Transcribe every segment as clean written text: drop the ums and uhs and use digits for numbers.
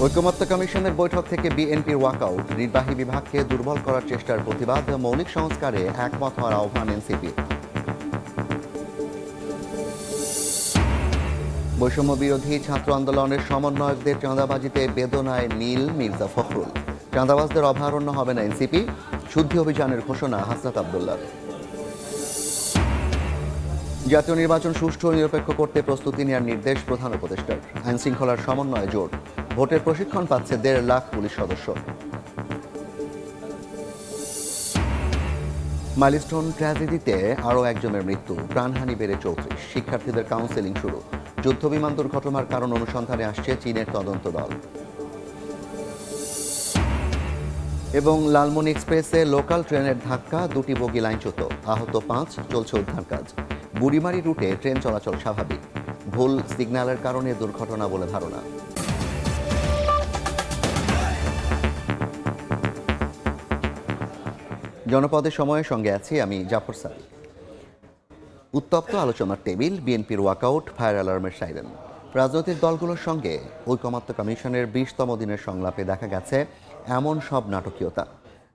ঐকমত্য কমিশনের বৈঠক থেকে বিএনপির ওয়াকআউট, নির্বাহী বিভাগকে দুর্বল করার চেষ্টার প্রতিবাদ, মৌলিক সংস্কারে একমত হওয়ার আহ্বান এনসিপি। বৈষম্য বিরোধী ছাত্র আন্দোলনের সমন্বয়কদের চাঁদাবাজিতে বেদনায় নীল মির্জা ফখরুল। চাঁদাবাজদের অভয়ারণ্য হবে না এনসিপি, শুদ্ধি অভিযানের ঘোষণা হাসনাত আব্দুল্লাহর। জাতীয় নির্বাচন সুষ্ঠু ও নিরপেক্ষ করতে প্রস্তুতি নেওয়ার নির্দেশ প্রধান উপদেষ্টার। আইন শৃঙ্খলার সমন্বয়ে জোর, ভোটের প্রশিক্ষণ পাচ্ছে 1.5 লাখ পুলিশ সদস্য। মাইলস্টোন ট্র্যাজেডিতে আরও একজনের মৃত্যু, প্রাণহানি বেড়ে 34। শিক্ষার্থীদের কাউন্সেলিং শুরু। যুদ্ধবিমান দুর্ঘটনার কারণ অনুসন্ধানে আসছে চীনের তদন্ত দল। এবং লালমনি এক্সপ্রেসে লোকাল ট্রেনের ধাক্কা, 2টি বগি লাইনচ্যুত, আহত 5, চলছে উদ্ধার কাজ। বুড়িমারি রুটে ট্রেন চলাচল স্বাভাবিক, ভুল সিগন্যালের কারণে দুর্ঘটনা বলে ধারণা। জনপদের সময়ের সঙ্গে আছি আমি জাফর সাদিক। উত্তপ্ত আলোচনার টেবিল, বিএনপির ওয়াকআউট, ফায়ার অ্যালার্মের সাইরেন। রাজনৈতিক দলগুলোর সঙ্গে ঐকমত্য কমিশনের 20তম দিনের সংলাপে দেখা গেছে এমন সব নাটকীয়তা।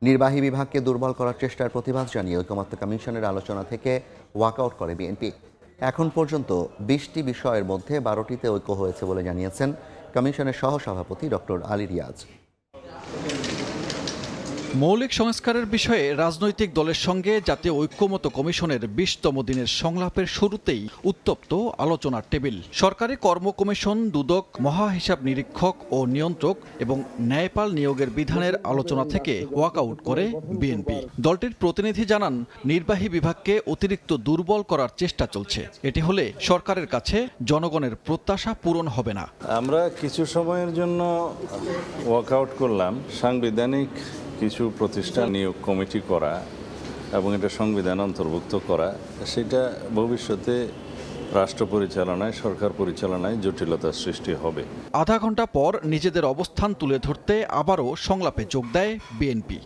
নির্বাহী বিভাগকে দুর্বল করার চেষ্টার প্রতিবাদ জানিয়ে ঐকমত্য কমিশনের আলোচনা থেকে ওয়াকআউট করে বিএনপি। এখন পর্যন্ত 20টি বিষয়ের মধ্যে 12টিতে ঐক্য হয়েছে বলে জানিয়েছেন কমিশনের সহসভাপতি ডক্টর আলী রিয়াজ। মৌলিক সংস্কারের বিষয়ে রাজনৈতিক দলের সঙ্গে জাতীয় ঐক্যমত্য কমিশনের 20তম দিনের সংলাপের শুরুতেই উত্তপ্ত আলোচনার টেবিল। সরকারি কর্ম কমিশন, দুদক, মহাহিসাব নিরীক্ষক ও নিয়ন্ত্রক এবং ন্যায়পাল নিয়োগের বিধানের আলোচনা থেকে ওয়াকআউট করে বিএনপি। দলটির প্রতিনিধি জানান, নির্বাহী বিভাগকে অতিরিক্ত দুর্বল করার চেষ্টা চলছে। এটি হলে সরকারের কাছে জনগণের প্রত্যাশা পূরণ হবে না। আমরা কিছু সময়ের জন্য ওয়াকআউট করলাম সাংবিধানিক কিছু প্রতিষ্ঠান নিয়োগ কমিটি করা এবং এটা সংবিধান অন্তর্ভুক্ত করা, সেটা ভবিষ্যতে রাষ্ট্র পরিচালনায়, সরকার পরিচালনায় জটিলতার সৃষ্টি হবে। আধা ঘন্টা পর নিজেদের অবস্থান তুলে ধরতে আবারও সংলাপে যোগ দেয় বিএনপি।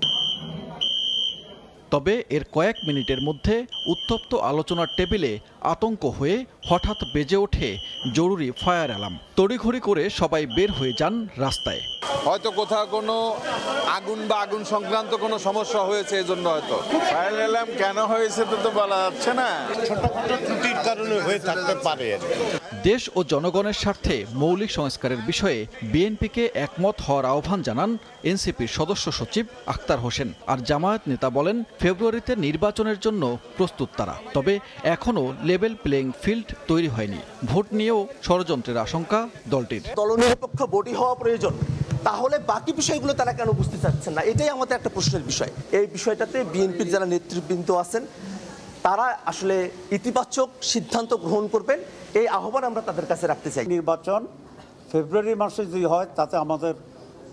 তবে এর কয়েক মিনিটের মধ্যে উত্তপ্ত আলোচনার টেবিলে আতঙ্ক হয়ে হঠাৎ বেজে ওঠে জরুরি ফায়ার অ্যালার্ম। তড়িঘড়ি করে সবাই বের হয়ে যান রাস্তায়। হয়তো কোথাও কোনো আগুন বা আগুন সংক্রান্ত কোনো সমস্যা হয়েছে, এজন্য হয়তো ফায়ার অ্যালার্ম কেন হয়েছে তো বলা যাচ্ছে না, ছোটখাটো ত্রুটির কারণে হয়ে থাকতে পারে। দেশ ও জনগণের স্বার্থে মৌলিক সংস্কারের বিষয়ে বিএনপিকে একমত হওয়ার আহ্বান জানান এনসিপির সদস্য সচিব আখতার হোসেন। আর জামায়াত নেতা বলেন, ফেব্রুয়ারিতে নির্বাচনের জন্য প্রস্তুত তারা, তবে এখনও লেভেল প্লেইং ফিল্ড তৈরি হয়নি। ভোট নিয়েও ষড়যন্ত্রের আশঙ্কা দলটির। দলনিরপেক্ষ বডি হওয়া প্রয়োজন, তাহলে বাকি বিষয়গুলো তারা কেন বুঝতে চাচ্ছেন না? এটাই আমাদের একটা প্রশ্নের বিষয়। এই বিষয়টাতে বিএনপির যারা নেতৃবৃন্দ আছেন তারা আসলে ইতিবাচক সিদ্ধান্ত গ্রহণ করবেন, এই আহ্বান আমরা তাদের কাছে রাখতে চাই। নির্বাচন ফেব্রুয়ারি মাসে যদি হয় তাতে আমাদের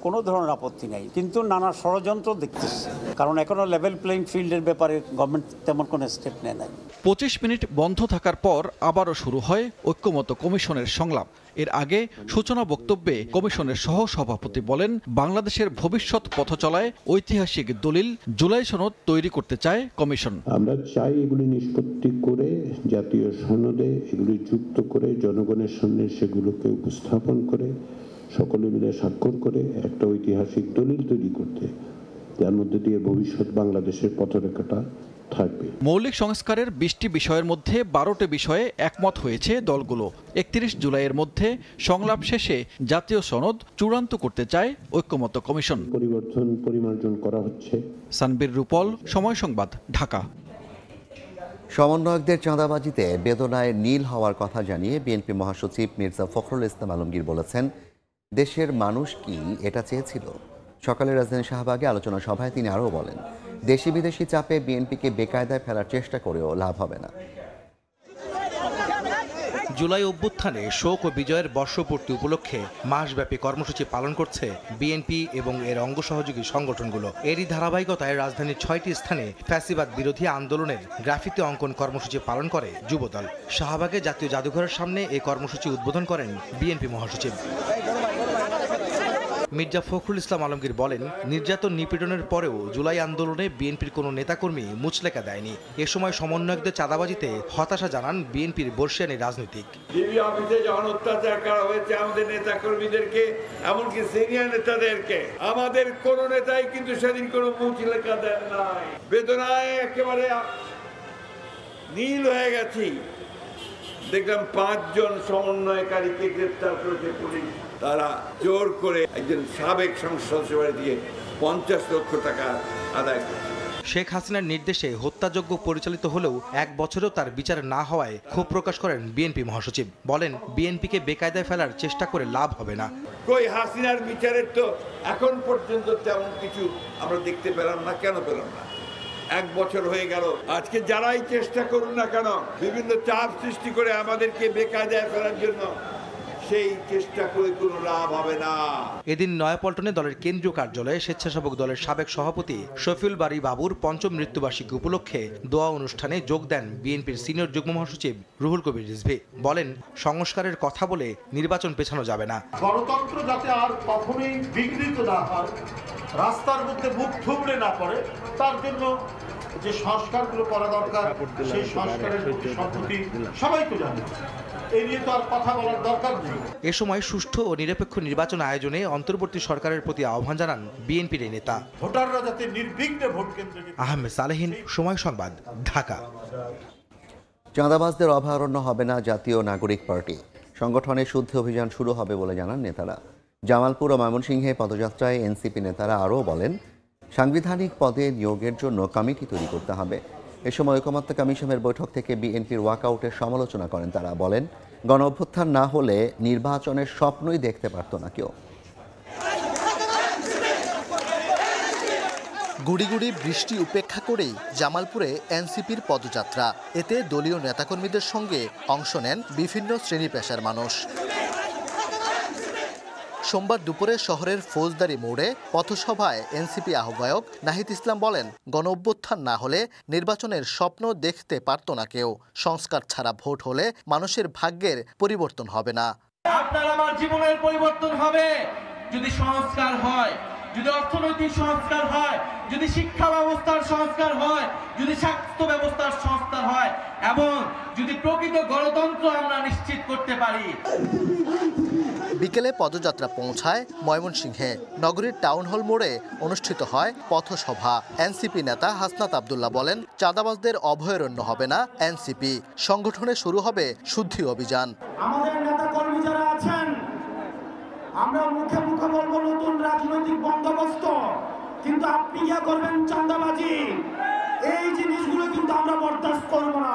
কোনো ধরনের আপত্তি নেই, কিন্তু নানা ষড়যন্ত্র দেখতেছি, কারণ এখনো লেভেল প্লেইং ফিল্ডের ব্যাপারে গভর্নমেন্ট তেমন কোনো স্টেপ নেয় নাই। 25 মিনিট বন্ধ থাকার পর আবারও শুরু হয় ঐক্যমত্য কমিশনের সংলাপ। এর আগে সূচনা বক্তব্যে কমিশনের সহ সভাপতি বলেন, বাংলাদেশের ভবিষ্যৎ পথ চলায় ঐতিহাসিক দলিল জুলাই সনদ তৈরি করতে চায় কমিশন। আমরা চাই এগুলি নিষ্পত্তি করে জাতীয় সনদে এগুলি যুক্ত করে জনগণের সামনে সেগুলোকে উপস্থাপন করে সকলে মিলে স্বাক্ষর করে একটা ঐতিহাসিক দলিল তৈরি করতে, যার মধ্যে দিয়ে ভবিষ্যৎ বাংলাদেশের পথরেখাটা থাকবে। মৌলিক সংস্কারের 20টি বিষয়ের মধ্যে 12টি বিষয়ে একমত হয়েছে দলগুলো। 31 জুলাইয়ের মধ্যে সংলাপ শেষে জাতীয় সনদ চূড়ান্ত করতে চায় ঐক্যমত্য কমিশন। পরিবর্তন পরিমার্জন করা হচ্ছে। সানবীর রূপল, সময় সংবাদ, ঢাকা। সমন্বয়কদের চাঁদাবাজিতে বেদনায় নীল হওয়ার কথা জানিয়ে বিএনপি মহাসচিব মির্জা ফখরুল ইসলাম আলমগীর বলেছেন, দেশের মানুষ কি এটা চেয়েছিল? সকালে রাজধানী শাহবাগে আলোচনা সভায় তিনি আরও বলেন, দেশি বিদেশি চাপে বিএনপিকে বেকায়দায় ফেলার চেষ্টা করেও লাভ হবে না। জুলাই অভ্যুত্থানে শোক ও বিজয়ের বর্ষপূর্তি উপলক্ষে মাসব্যাপী কর্মসূচি পালন করছে বিএনপি এবং এর অঙ্গ সহযোগী সংগঠনগুলো। এরই ধারাবাহিকতায় রাজধানীর 6টি স্থানে ফ্যাসিবাদ বিরোধী আন্দোলনের গ্রাফিতি অঙ্কন কর্মসূচি পালন করে যুবদল। শাহবাগে জাতীয় জাদুঘরের সামনে এই কর্মসূচি উদ্বোধন করেন বিএনপি মহাসচিব। মির্জা ফখরুল ইসলাম আলমগীর বলেন, নির্যাতন নিপীড়নের পরেও জুলাই আন্দোলনে বিএনপির কোনো নেতাকর্মী মুচলেকা দেয়নি। এ সময় সমন্বয়কদের চাঁদাবাজিতে হতাশা জানান বিএনপির বর্ষিয়ানি রাজনীতিক। ডিবি অফিসে যখন অত্যাচার করা হয়েছে আমাদের নেতাকর্মীদেরকে, এমনকি সিনিয়র নেতাদেরকে, আমাদের কোন নেতাই কিন্তু সেদিন কোনো মুচলেকা দেন নাই। বেদনায় একেবারে নীল হয়ে গেছি। দেখলাম 5 জন সমন্বয়কারীকে গ্রেপ্তার করেছে পুলিশ। তারা জোর করে একজন সাবেক সংসদ সভাপতি দিয়ে 50 লক্ষ টাকা আদায় করেছে। শেখ হাসিনার নির্দেশে হত্যাযজ্ঞ পরিচালিত হলেও 1 বছরেও তার বিচার না হওয়ায় ক্ষোভ প্রকাশ করেন বিএনপি মহাসচিব। বলেন, বিএনপিকে বেকায়দায় ফেলার চেষ্টা করে লাভ হবে না। কই হাসিনার বিচারের তো এখন পর্যন্ত তেমন কিছু আমরা দেখতে পেলাম না। কেন পেলাম না? 1 বছর হয়ে গেল। আজকে যারাই চেষ্টা করুন না কেন, বিভিন্ন চাপ সৃষ্টি করে আমাদেরকে বেকায়দায় ফেলার জন্য, সেই চেষ্টা করে কোনো লাভ হবে না। এদিন নয়াপল্টনে দলের কেন্দ্রীয় কার্যালয়ে স্বেচ্ছাসেবক দলের সাবেক সভাপতি শফিউল বারী বাবুর ৫ম মৃত্যুবার্ষিকী উপলক্ষে দোয়া অনুষ্ঠানে যোগ দেন বিএনপির সিনিয়র যুগ্ম মহাসচিব রুহুল কবির রিজভী। বলেন, সংস্কারের কথা বলে নির্বাচন পেছানো যাবে না। গণতন্ত্র যাতে আর কখনোই বিঘ্নিত না হয়, রাস্তার মধ্যে মুখ থুবড়ে না পড়ে, তার জন্য যে সংস্কারগুলো করা দরকার, সেই সংস্কারের প্রতি সম্মতি সবাই তো জানে। এই নিয়ে তো আর কথা বলার দরকার নেই। এ সময় সুষ্ঠু ও নিরপেক্ষ নির্বাচন আয়োজনে অন্তর্বর্তী সরকারের প্রতি আহ্বান জানান বিএনপির এই নেতা। ভোটাররা যাতে নির্বিঘ্নে ভোট কেন্দ্রে। আহমেদ সালেহীন, সময় সংবাদ, ঢাকা। চাঁদাবাজদের অভয়ারণ্য হবে না জাতীয় নাগরিক পার্টি। সংগঠনের শুদ্ধি অভিযান শুরু হবে বলে জানান নেতারা। জামালপুর ও ময়মনসিংহে পদযাত্রায় এনসিপি নেতারা আরও বলেন, সাংবিধানিক পদে নিয়োগের জন্য কমিটি তৈরি করতে হবে। এ সময় ঐকমত্য কমিশনের বৈঠক থেকে বিএনপির ওয়াকআউটের সমালোচনা করেন তারা। বলেন, গণ অভ্যুত্থান না হলে নির্বাচনের স্বপ্নই দেখতে পারত না কেউ। গুড়ি গুড়ি বৃষ্টি উপেক্ষা করেই জামালপুরে এনসিপির পদযাত্রা। এতে দলীয় নেতাকর্মীদের সঙ্গে অংশ নেন বিভিন্ন শ্রেণী পেশার মানুষ। সোমবার দুপুরে শহরের ফৌজদারি মোড়ে পথসভায় এনসিপি আহ্বায়ক নাহিদ ইসলাম বলেন, গণ অভ্যুত্থান না হলে নির্বাচনের স্বপ্ন দেখতে পারত না কেউ। সংস্কার ছাড়া ভোট হলে মানুষের ভাগ্যের পরিবর্তন হবে না। আপনার আমার জীবনের পরিবর্তন হবে যদি সংস্কার হয়, যদি অর্থনৈতিক সংস্কার হয়, যদি শিক্ষা ব্যবস্থার সংস্কার হয়, যদি স্বাস্থ্য ব্যবস্থার সংস্কার হয়, এবং যদি প্রকৃত গণতন্ত্র আমরা নিশ্চিত করতে পারি। বিকেলে পদযাত্রা পৌঁছায় ময়মনসিংহে। নগরীর টাউন হল মোড়ে অনুষ্ঠিত হয় পথসভা। এনসিপি নেতা হাসনাত আব্দুল্লাহ বলেন, চাঁদাবাজদের অভয়ারণ্য হবে না এনসিপি। সংগঠনে শুরু হবে শুদ্ধি অভিযান। আমাদের নেতা কর্মী যারা আছেন, আমরা মুখে মুখে বলবো নতুন রাজনৈতিক বন্দোবস্ত, কিন্তু আপনি ইয়া করবেন চাঁদাবাজি, এই জিনিসগুলো কিন্তু আমরা বরদাস্ত করব না।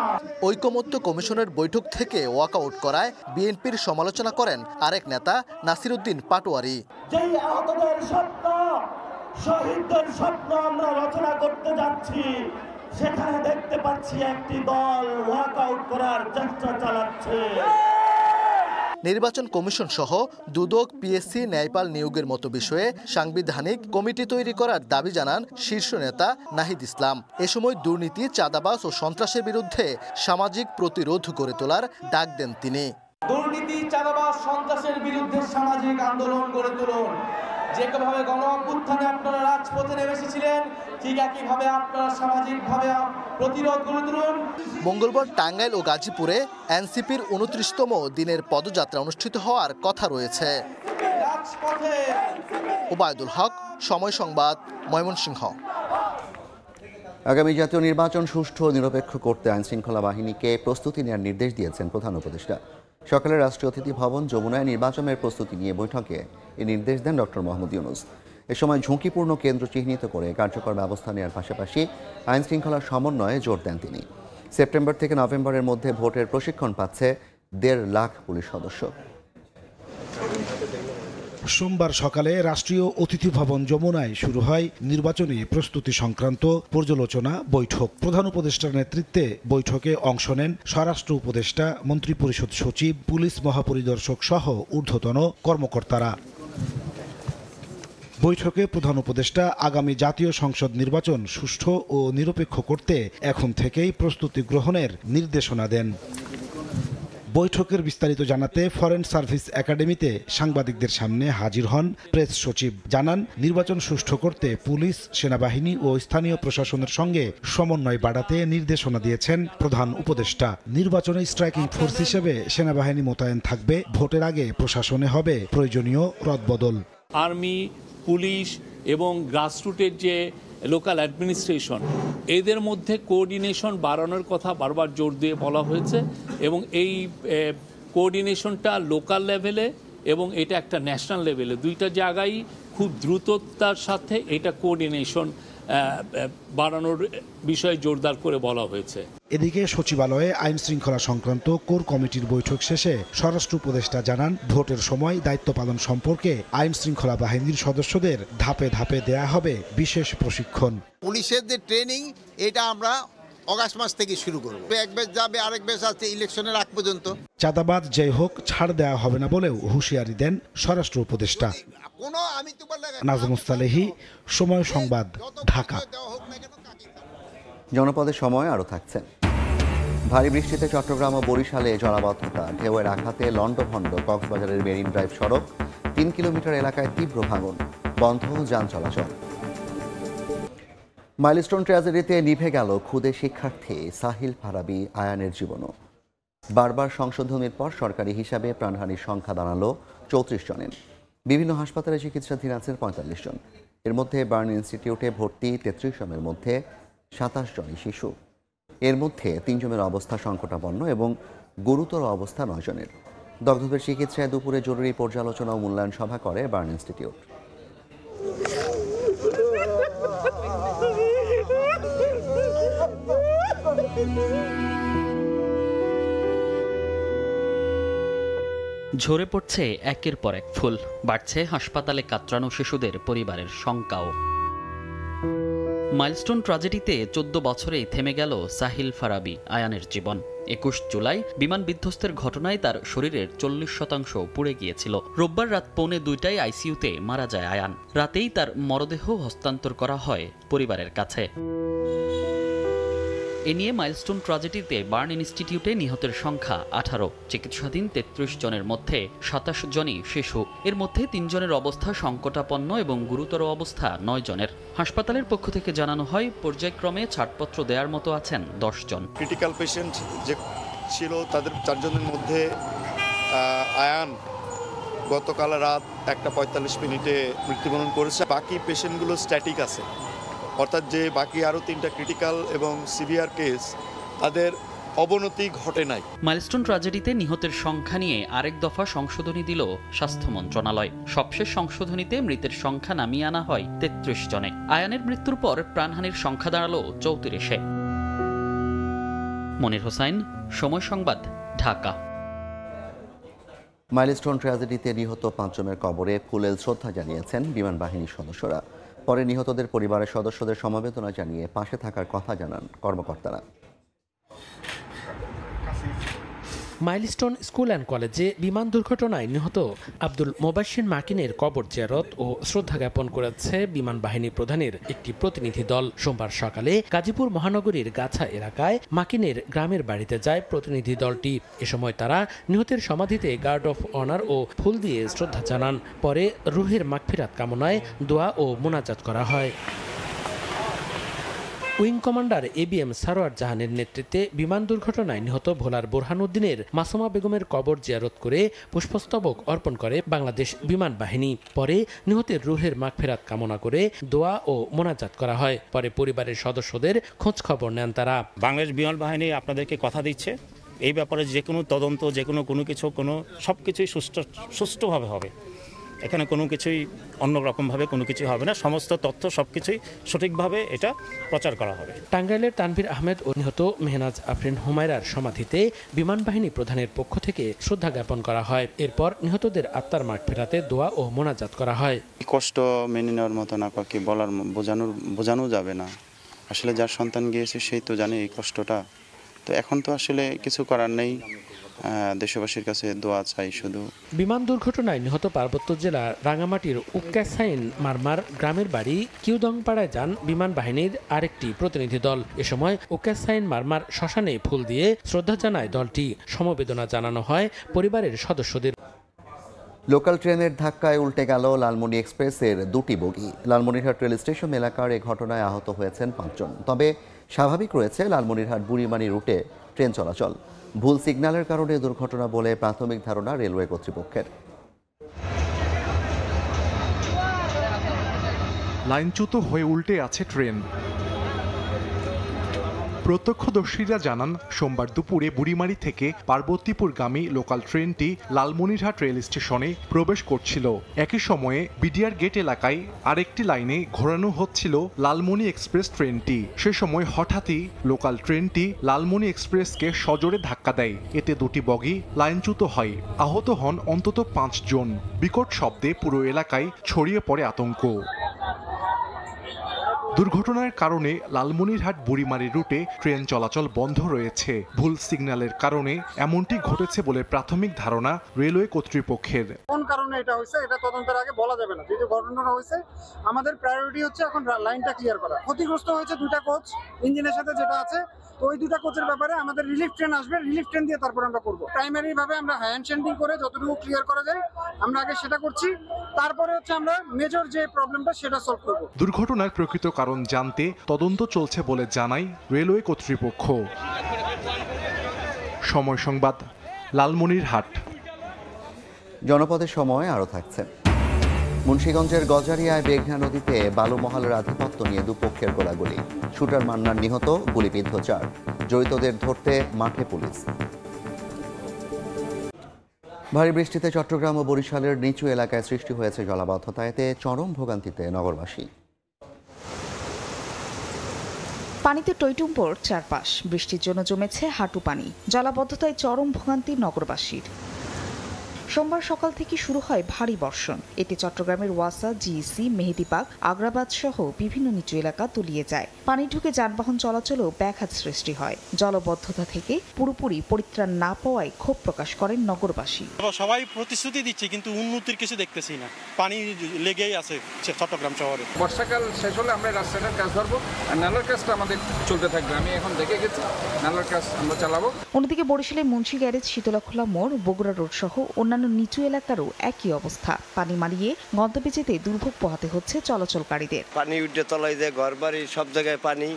ঐকমত্য কমিশনের বৈঠক থেকে ওয়াকআউট করায় বিএনপির সমালোচনা করেন আরেক নেতা নাসিরউদ্দিন পাটোয়ারি। যেই আহতদের স্বপ্ন, শহীদদের স্বপ্ন আমরা রচনা করতে যাচ্ছি, সেখানে দেখতে পাচ্ছি একটি দল ওয়াকআউট করার চেষ্টা চালাচ্ছে। নির্বাচন কমিশন সহ দুদক, পিএসসি, ন্যায়পাল নিয়োগের মতো বিষয়ে সাংবিধানিক কমিটি তৈরি করার দাবি জানান শীর্ষ নেতা নাহিদ ইসলাম। এ সময় দুর্নীতি, চাঁদাবাজ ও সন্ত্রাসের বিরুদ্ধে সামাজিক প্রতিরোধ গড়ে তোলার ডাক দেন তিনি। দুর্নীতি, চাঁদাবাজ, সন্ত্রাসের বিরুদ্ধে সামাজিক আন্দোলন গড়ে তুলুন। যেভাবে গণ অভ্যুত্থানে আপনারা রাজপথে নেমে এসেছিলেন, ঠিক একইভাবে আপনারা সামাজিকভাবে প্রতিরোধ গড়ে তুলুন। মঙ্গলবার টাঙ্গাইল ও গাজীপুরে এনসিপির 29তম দিনের পদযাত্রা অনুষ্ঠিত হওয়ার কথা রয়েছে। ওবায়দুল হক, সময় সংবাদ, ময়মনসিংহ। আগামী জাতীয় নির্বাচন সুষ্ঠু ও নিরপেক্ষ করতে আইনশৃঙ্খলা বাহিনীকে প্রস্তুতি নেওয়ার নির্দেশ দিয়েছেন প্রধান উপদেষ্টা। সকালে রাষ্ট্রীয় অতিথি ভবন যমুনায় নির্বাচনের প্রস্তুতি নিয়ে বৈঠকে এই নির্দেশ দেন ডক্টর মোহাম্মদ ইউনূস। এ সময় ঝুঁকিপূর্ণ কেন্দ্র চিহ্নিত করে কার্যকর ব্যবস্থা নেওয়ার পাশাপাশি আইনশৃঙ্খলার সমন্বয়ে জোর দেন তিনি। সেপ্টেম্বর থেকে নভেম্বরের মধ্যে ভোটের প্রশিক্ষণ পাচ্ছে 1.5 লাখ পুলিশ সদস্য। সোমবার সকালে রাষ্ট্রীয় অতিথি ভবন যমুনায় শুরু হয় নির্বাচনী প্রস্তুতি সংক্রান্ত পর্যালোচনা বৈঠক। প্রধান উপদেষ্টার নেতৃত্বে বৈঠকে অংশ নেন স্বরাষ্ট্র উপদেষ্টা, মন্ত্রিপরিষদ সচিব, পুলিশ মহাপরিদর্শক সহ ঊর্ধ্বতন কর্মকর্তারা। বৈঠকে প্রধান উপদেষ্টা আগামী জাতীয় সংসদ নির্বাচন সুষ্ঠু ও নিরপেক্ষ করতে এখন থেকেই প্রস্তুতি গ্রহণের নির্দেশনা দেন। বৈঠকের বিস্তারিত জানাতে ফরেন সার্ভিস একাডেমিতে সাংবাদিকদের সামনে হাজির হন প্রেস সচিব। জানান, নির্বাচন সুষ্ঠু করতে পুলিশ, সেনাবাহিনী ও স্থানীয় প্রশাসনের সঙ্গে সমন্বয় বাড়াতে নির্দেশনা দিয়েছেন প্রধান উপদেষ্টা। নির্বাচনে স্ট্রাইকিং ফোর্স হিসেবে সেনাবাহিনী মোতায়েন থাকবে। ভোটের আগে প্রশাসনে হবে প্রয়োজনীয় রদবদল। আর্মি, পুলিশ এবং গ্রাসরুটের যে লোকাল অ্যাডমিনিস্ট্রেশন, এদের মধ্যে কোঅর্ডিনেশন বাড়ানোর কথা বারবার জোর দিয়ে বলা হয়েছে এবং এই কোঅর্ডিনেশনটা লোকাল লেভেলে এবং এটা একটা ন্যাশনাল লেভেলে, দুইটা জায়গায় খুব দ্রুততার সাথে এটা কোঅর্ডিনেশন বাড়ানোর বিষয়ে জোরদার করে বলা হয়েছে। এদিকে সচিবালয়ে আইন শৃঙ্খলা সংক্রান্ত কোর কমিটির বৈঠক শেষে স্বরাষ্ট্র উপদেষ্টা জানান, ভোটের সময় দায়িত্ব পালন সম্পর্কে আইন শৃঙ্খলা বাহিনীর সদস্যদের ধাপে ধাপে দেয়া হবে বিশেষ প্রশিক্ষণ। পুলিশের যে ট্রেনিং, এটা আমরা অগাস্ট মাস থেকে শুরু করব। এক ব্যাচ যাবে, আরেক ব্যাচ আছে ইলেকশনের আগ পর্যন্ত। চাঁদাবাজ যেই হোক, ছাড় দেওয়া হবে না বলেও হুঁশিয়ারি দেন স্বরাষ্ট্র উপদেষ্টা। নাজমুস মুস্তালেহি, সময় সংবাদ, ঢাকা। জনপদের সময় আরও থাকছে। ভারী বৃষ্টিতে চট্টগ্রাম ও বরিশালে জলাবদ্ধতা, ঢেউয়ের আঘাতে লন্ডভন্ড কক্সবাজারের মেরিন ড্রাইভ সড়ক, 3 কিলোমিটার এলাকায় তীব্র ভাঙন, বন্ধ যান চলাচল। মাইলস্টোন ট্র্যাজেডিতে নিভে গেল ক্ষুদে শিক্ষার্থী সাহিল ফারাবী আয়ানের জীবনও। বারবার সংশোধনের পর সরকারি হিসাবে প্রাণহানির সংখ্যা দাঁড়ালো 34 জনের। বিভিন্ন হাসপাতালে চিকিৎসাধীন আছেন 45 জন। এর মধ্যে বার্ন ইনস্টিটিউটে ভর্তি 33 জনের মধ্যে 27 জনই শিশু। এর মধ্যে 3 জনের অবস্থা সংকটাপন্ন এবং গুরুতর অবস্থা 9 জনের। দগ্ধদের চিকিৎসায় দুপুরে জরুরি পর্যালোচনা ও মূল্যায়ন সভা করে বার্ন ইনস্টিটিউট। ঝরে পড়ছে একের পর এক ফুল, বাড়ছে হাসপাতালে কাতরানো শিশুদের পরিবারের শঙ্কাও। মাইলস্টোন ট্র্যাজেডিতে 14 বছরেই থেমে গেল সাহিল ফারাবী আয়ানের জীবন। 21 জুলাই বিমান বিধ্বস্তের ঘটনায় তার শরীরের 40% পুড়ে গিয়েছিল। রোববার রাত 1:45টায় আইসিইউতে মারা যায় আয়ান। রাতেই তার মরদেহ হস্তান্তর করা হয় পরিবারের কাছে। এ নিয়ে মাইলস্টোন ট্র্যাজেডিতে বার্ন ইনস্টিটিউটে নিহতের সংখ্যা 18। চিকিৎসাধীন 33 জনের মধ্যে 27 জনই শিশু। এর মধ্যে 3 জনের অবস্থা সংকটাপন্ন এবং গুরুতর অবস্থা 9 জনের। হাসপাতালের পক্ষ থেকে জানানো হয়, পর্যায়ক্রমে ছাড়পত্র দেওয়ার মতো আছেন 10 জন। ক্রিটিক্যাল পেশেন্ট যে ছিল তাদের 4 জনের মধ্যে আয়ান গতকাল রাত 1:45 মৃত্যুবরণ করেছে। বাকি পেশেন্টগুলো স্ট্যাটিক আছে, অর্থাৎ যে বাকি আরও 3টা ক্রিটিক্যাল এবং সিভিয়ার কেস, তাদের অবনতি ঘটে নাই। মাইলস্টোন ট্র্যাজেডিতে নিহতের সংখ্যা নিয়ে আরেক দফা সংশোধনী দিল স্বাস্থ্য মন্ত্রণালয়। সবশেষ সংশোধনীতে মৃতের সংখ্যা নামিয়ে আনা হয় 33 জনে। আয়ানের মৃত্যুর পর প্রাণহানির সংখ্যা দাঁড়ালো 34-এ। মনির হোসাইন, সময় সংবাদ, ঢাকা। মাইলস্টোন ট্র্যাজেডিতে নিহত 5 জনের কবরে ফুলেল শ্রদ্ধা জানিয়েছেন বিমান বাহিনীর সদস্যরা। পরে নিহতদের পরিবারের সদস্যদের সমবেদনা জানিয়ে পাশে থাকার কথা জানান কর্মকর্তারা। মাইলস্টোন স্কুল অ্যান্ড কলেজে বিমান দুর্ঘটনায় নিহত আব্দুল মোবাশ্বির মাকিনের কবর জিয়ারত ও শ্রদ্ধা জ্ঞাপন করেছে বিমান বাহিনী প্রধানের একটি প্রতিনিধি দল। সোমবার সকালে গাজীপুর মহানগরীর গাছা এলাকায় মাকিনের গ্রামের বাড়িতে যায় প্রতিনিধি দলটি। এ সময় তারা নিহতের সমাধিতে গার্ড অফ অনার ও ফুল দিয়ে শ্রদ্ধা জানান। পরে রুহের মাগফিরাত কামনায় দোয়া ও মোনাজাত করা হয়। উইং কমান্ডার ABM সারোয়ার জাহানের নেতৃত্বে বিমান দুর্ঘটনায় নিহত ভোলার বোরহানুদ্দিনের মাসুমা বেগমের কবর জিয়ারত করে পুষ্পস্তবক অর্পণ করে বাংলাদেশ বিমান বাহিনী। পরে নিহতের রুহের মাগফিরাত কামনা করে দোয়া ও মোনাজাত করা হয়। পরে পরিবারের সদস্যদের খোঁজ খবর নেন তারা। বাংলাদেশ বিমান বাহিনী আপনাদেরকে কথা দিচ্ছে, এই ব্যাপারে যে কোনো তদন্ত, যে কোনো কিছু, সব কিছুই সুষ্ঠুভাবে হবে। এখানে কোনো কিছুই অন্যরকমভাবে কোনো কিছু হবে না। সমস্ত তথ্য সবকিছুই সঠিকভাবে এটা প্রচার করা হবে। টাঙ্গাইলের তানভীর আহমেদ ও নিহত মেহনাজ আফরিন হুমায়রার সমাধিতে বিমান বাহিনী প্রধানের পক্ষ থেকে শ্রদ্ধা জ্ঞাপন করা হয়। এরপর নিহতদের আত্মার মাগফিরাতে দোয়া ও মোনাজাত করা হয়। কষ্ট মেনে নেওয়ার মতো না, কাউকে বোঝানো যাবে না। আসলে যার সন্তান গিয়েছে সেই তো জানে এই কষ্টটা। তো এখন তো আসলে কিছু করার নেই, দেশবাসীর কাছে দোয়া চাই শুধু। বিমান দুর্ঘটনায় নিহত পার্বত্য জেলার রাঙামাটির উক্কাসাইন মারমার গ্রামের বাড়ি কিউদংপাড়ায় যান বিমান বাহিনীর আরেকটি প্রতিনিধি দল। এ সময় উক্কাসাইন মারমার শ্মশানে ফুল দিয়ে শ্রদ্ধা জানায় দলটি। সমবেদনা জানানো হয় পরিবারের সদস্যদের। লোকাল ট্রেনের ধাক্কায় উল্টে গেল লালমনি এক্সপ্রেসের দুটি বগি। লালমনিরহাট রেল স্টেশন এলাকার এ ঘটনায় আহত হয়েছেন 5 জন। তবে স্বাভাবিক রয়েছে লালমনিরহাট বুড়িমারি রুটে ট্রেন চলাচল। ভুল সিগন্যালের কারণে দুর্ঘটনা বলে প্রাথমিক ধারণা রেলওয়ে কর্তৃপক্ষের। লাইনচ্যুত হয়ে উল্টে আছে ট্রেন। প্রত্যক্ষদর্শীরা জানান, সোমবার দুপুরে বুড়িমারি থেকে পার্বতীপুরগামী লোকাল ট্রেনটি লালমনিরহাট রেল স্টেশনে প্রবেশ করছিল। একই সময়ে বিডিআর গেট এলাকায় আরেকটি লাইনে ঘোরানো হচ্ছিল লালমনি এক্সপ্রেস ট্রেনটি। সে সময় হঠাৎই লোকাল ট্রেনটি লালমনি এক্সপ্রেসকে সজোরে ধাক্কা দেয়। এতে দুটি বগি লাইনচ্যুত হয়। আহত হন অন্তত 5 জন। বিকট শব্দে পুরো এলাকায় ছড়িয়ে পড়ে আতঙ্ক। দুর্ঘটনার কারণে লালমনিরহাট বুড়িমারি রুটে ট্রেন চলাচল বন্ধ রয়েছে। ভুল সিগন্যালের কারণে এমনটি ঘটেছে বলে প্রাথমিক ধারণা রেলওয়ে কর্তৃপক্ষের। কোন কারণে এটা হয়েছে এটা তদন্তের আগে বলা যাবে না। যেহেতু ঘটনাটা হয়েছে, আমাদের প্রায়োরিটি হচ্ছে এখন লাইনটা ক্লিয়ার করা। ক্ষতিগ্রস্ত হয়েছে 2টা কোচ ইঞ্জিনের সাথে যেটা আছে, তো ওই 2টা কোচের ব্যাপারে আমাদের রিলিফ ট্রেন আসবে, রিলিফ ট্রেন দিয়ে তারপর আমরা করব। প্রাইমারি ভাবে আমরা হ্যান্ড শেন্ডিং করে যতটুকু ক্লিয়ার করা যায় আমরা আগে সেটা করছি, তারপরে হচ্ছে আমরা মেজর যে প্রবলেমটা সেটা সলভ করব। দুর্ঘটনার প্রকৃত কারণ জানতে তদন্ত চলছে বলে জানায় রেলওয়ে কর্তৃপক্ষ। সময় সংবাদ, লালমনিরহাট। জনপদের সময় আরও থাকছে। মুন্সিগঞ্জের গজারিয়ায় মেঘনা নদীতে বালুমহালের আধিপত্য নিয়ে দুপক্ষের গোলাগুলি। শুটার মান্নার নিহত, গুলিবিদ্ধ 4। জড়িতদের ধরতে মাঠে পুলিশ। ভারী বৃষ্টিতে চট্টগ্রাম ও বরিশালের নিচু এলাকায় সৃষ্টি হয়েছে জলাবদ্ধতা। এতে চরম ভোগান্তিতে নগরবাসী। পানিতে টইটুম্বর চারপাশ, বৃষ্টির জন্য জমেছে হাঁটু পানি। জলাবদ্ধতায় চরম ভোগান্তি নগরবাসীর। সোমবার সকাল থেকে শুরু হয় ভারী বর্ষণ। এতে চট্টগ্রামের ওয়াসা, জিইসি, মেহেদীবাগ, আগ্রাবাদ সহ বিভিন্ন নিচু এলাকা তলিয়ে যায়। পানি ঢুকে যানবাহন চলাচলেও ব্যাঘাত সৃষ্টি হয়। জলবদ্ধতা থেকে পুরোপুরি পরিত্রাণ না পাওয়ায় ক্ষোভ প্রকাশ করেন নগরবাসী। সবাই প্রতিশ্রুতি দিচ্ছে কিন্তু উন্নতির কিছু দেখতেছি না। পানি লেগেই আছে চট্টগ্রাম শহরে। বর্ষাকাল শেষ হলে আমরা রাস্তাটার কাজ ধরবো, আর নালার কাজটা আমাদের চলতে থাকবে। আমি এখন দেখে গেছি, নালার কাজ আমরা চালাবো। অন্যদিকে বরিশালের মুন্সি গ্যারেজ, শীতলাখোলা মোড়, বগুড়া রোড সহ অন্যান্য নিচু এলাকারও একই অবস্থা। পানি মারিয়ে গন্তব্যে যেতে দুর্ভোগ পোহাতে হচ্ছে চলাচলকারীদের। পানি উঠে তলায় যায়, ঘর বাড়ি সব জায়গায় পানি,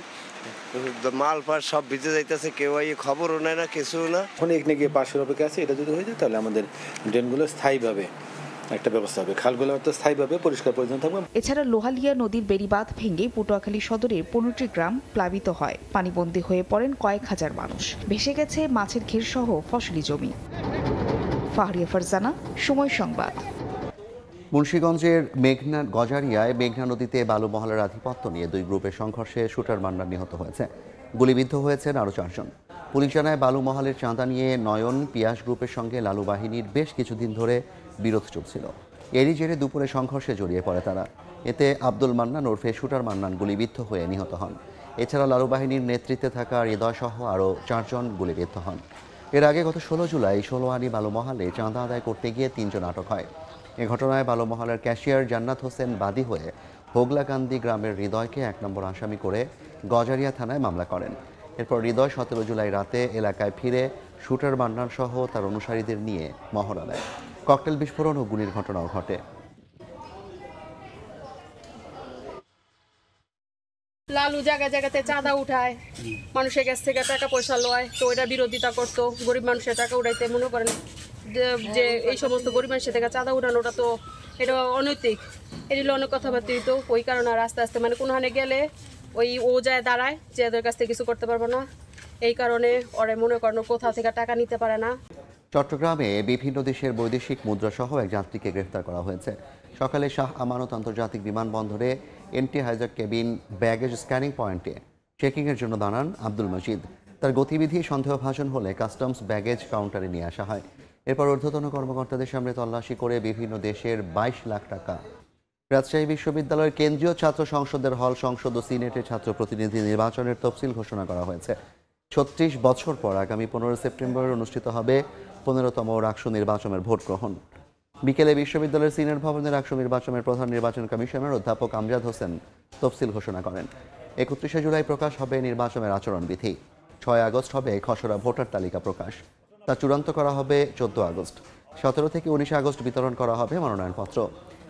মাল পার সব ভিজে যাইতেছে, কেউ খবরও নেয় না, কিছু না। এখন এখানে গিয়ে পাশের অপেক্ষা আছে, এটা যদি হয়ে যায় তাহলে আমাদের ড্রেনগুলো স্থায়ীভাবে একটা ব্যবস্থা হবে, খালগুলো হয়তো স্থায়ীভাবে পরিষ্কার পরিচ্ছন্ন থাকবে। এছাড়া লোহালিয়া নদীর বেড়িবাঁধ ভেঙে পটুয়াখালী সদরের 15টি গ্রাম প্লাবিত হয়। পানিবন্দী হয়ে পড়েন কয়েক হাজার মানুষ। ভেসে গেছে মাছের ঘের সহ ফসলি জমি। ফাহরিয়া ফারজানা, সময় সংবাদ। মুন্সিগঞ্জের গজারিয়ায় মেঘনা নদীতে বালুমহালের আধিপত্য নিয়ে 2 গ্রুপের সংঘর্ষে শুটার মান্নার নিহত হয়েছে। গুলিবিদ্ধ হয়েছেন আরও 4 জন। পুলিশ জানায়, বালুমহালের চাঁদা নিয়ে নয়ন পিয়াস গ্রুপের সঙ্গে লালু বাহিনীর বেশ কিছুদিন ধরে বিরোধ চলছিল। এরই জেরে দুপুরে সংঘর্ষে জড়িয়ে পড়ে তারা। এতে আব্দুল মান্নান ওরফে শুটার মান্নান গুলিবিদ্ধ হয়ে নিহত হন। এছাড়া লালু বাহিনীর নেতৃত্বে থাকা হৃদয় সহ আরও 4 জন গুলিবিদ্ধ হন। এর আগে গত 16 জুলাই ষোলোয়ানি বালুমহালে চাঁদা আদায় করতে গিয়ে 3 জন আটক হয়। এ ঘটনায় বালুমহালের ক্যাশিয়ার জান্নাত হোসেন বাদী হয়ে হোগলাকান্দি গ্রামের হৃদয়কে 1 নম্বর আসামি করে গজারিয়া থানায় মামলা করেন। এরপর হৃদয় 17 জুলাই রাতে এলাকায় ফিরে শুটার মান্নান সহ তার অনুসারীদের নিয়ে মহড়া দেয়। ককটেল বিস্ফোরণ ও গুলির ঘটনাও ঘটে। লালু জায়গায় জায়গাতে চাঁদা উঠায়, মানুষের কাছ থেকে টাকা পয়সা লয়, তো ওইটা বিরোধিতা করতো। গরিব মানুষের টাকা উঠাইতে মনে করেন যে এই সমস্ত গরিব মানুষের থেকে চাঁদা উঠানোটা তো এটা অনৈতিক, এগুলো অনেক কথাবার্তা দিত। ওই কারণে আস্তে আস্তে মানে কোনখানে গেলে ও যায় দাঁড়ায় যে এদের কাছ থেকে কিছু করতে পারবো না, এই কারণে ওরা মনে করেন কোথাও থেকে টাকা নিতে পারে না। চট্টগ্রামে বিভিন্ন দেশের বৈদেশিক মুদ্রা সহ এক যাত্রীকে গ্রেফতার করা হয়েছে। সকালে শাহ আমানত আন্তর্জাতিক বিমানবন্দরে anti hijack cabin baggage scanning পয়েন্টে চেকিংয়ের জন্য দাঁড়ান আব্দুল মজিদ। তার গতিবিধি সন্দেহভাজন হলে কাস্টমস ব্যাগেজ কাউন্টারে নিয়ে আসা হয়। এরপর ঊর্ধ্বতন কর্মকর্তাদের সামনে তল্লাশি করে বিভিন্ন দেশের 22 লাখ টাকা। রাজশাহী বিশ্ববিদ্যালয়ের কেন্দ্রীয় ছাত্র সংসদের হল সংসদ ও সিনেটের ছাত্র প্রতিনিধি নির্বাচনের তফসিল ঘোষণা করা হয়েছে। 36 বছর পর আগামী 15 সেপ্টেম্বর অনুষ্ঠিত হবে 15তম রাকসু নির্বাচনের ভোট গ্রহণ। বিকেলে বিশ্ববিদ্যালয়ের সিনিয়র ভবনের রাকসু নির্বাচনের প্রধান নির্বাচন কমিশনার অধ্যাপক আমজাদ হোসেন তফসিল ঘোষণা করেন। 31শে জুলাই প্রকাশ হবে নির্বাচনের আচরণবিধি। 6 আগস্ট হবে খসড়া ভোটার তালিকা প্রকাশ। তা চূড়ান্ত করা হবে 14 আগস্ট। 17 থেকে 19 আগস্ট বিতরণ করা হবে মনোনয়নপত্র।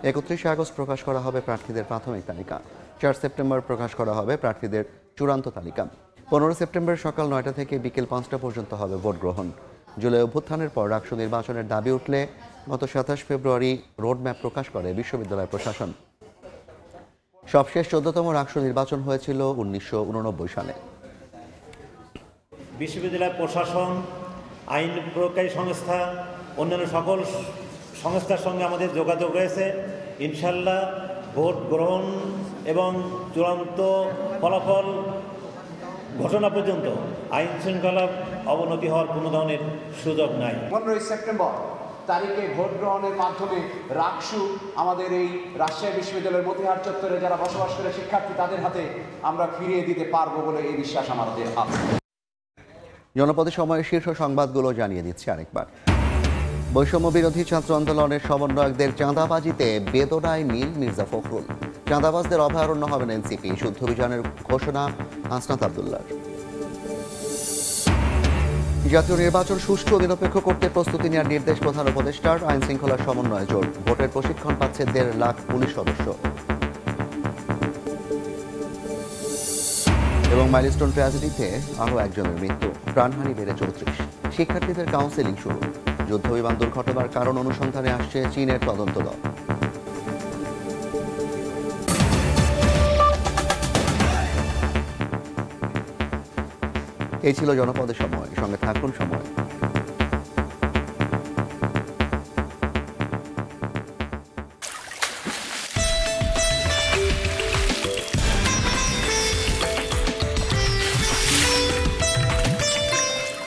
31শে আগস্ট প্রকাশ করা হবে প্রার্থীদের প্রাথমিক তালিকা। 4 সেপ্টেম্বর প্রকাশ করা হবে প্রার্থীদের চূড়ান্ত তালিকা। 15 সেপ্টেম্বর সকাল 9টা থেকে বিকেল 5টা পর্যন্ত হবে ভোট গ্রহণ। জুলাই অভ্যুত্থানের পর রাকসু নির্বাচনের দাবি উঠলে গত 27 ফেব্রুয়ারি রোডম্যাপ প্রকাশ করে বিশ্ববিদ্যালয় প্রশাসন। সবশেষ 14তম রাকসু নির্বাচন হয়েছিল 1989 সালে। বিশ্ববিদ্যালয় প্রশাসন, আইন প্রয়োগকারী সংস্থা, অন্যান্য সকল সংস্থার সঙ্গে আমাদের যোগাযোগ রয়েছে। ইনশাল্লাহ ভোট গ্রহণ এবং চূড়ান্ত ফলাফল ঘোষণা পর্যন্ত আইন শৃঙ্খলা অবনতি হওয়ার কোনো ধরনের সুযোগ নাই। 15 সেপ্টেম্বর তারিখে ভোট গ্রহণের মাধ্যমে রাকসু আমাদের এই রাজশাহী বিশ্ববিদ্যালয়ের মতিহার চত্বরে যারা বসবাস করে শিক্ষার্থী তাদের হাতে আমরা ফিরিয়ে দিতে পারবো বলে এই বিশ্বাস আমাদের আছে। জনপদের সময়ের শীর্ষ সংবাদগুলো জানিয়ে দিচ্ছে আরেকবার। বৈষম্য বিরোধী ছাত্র আন্দোলনের সমন্বয়কদের চাঁদাবাজিতে বেদনায় নীল মির্জা ফখরুল। চাঁদাবাজদের অভয়ারণ্য হবেন এনসিপি, শুদ্ধ অভিযানের ঘোষণা হাসনাত আব্দুল্লাহর। জাতীয় নির্বাচন সুষ্ঠু ও নিরপেক্ষ করতে প্রস্তুতি নেওয়ার নির্দেশ প্রধান উপদেষ্টার। আইন শৃঙ্খলার সমন্বয় জোর। ভোটের প্রশিক্ষণ পাচ্ছে 1.5 লাখ পুলিশ সদস্য। এবং মাইলস্টোন ট্র্যাজেডিতে আরও একজনের মৃত্যু, প্রাণহানি বেড়ে 34। শিক্ষার্থীদের কাউন্সেলিং শুরু। যুদ্ধবিমান দুর্ঘটনার কারণ অনুসন্ধানে আসছে চীনের তদন্ত দল। এই ছিল জনপদের সময়। সঙ্গে থাকুন সময়।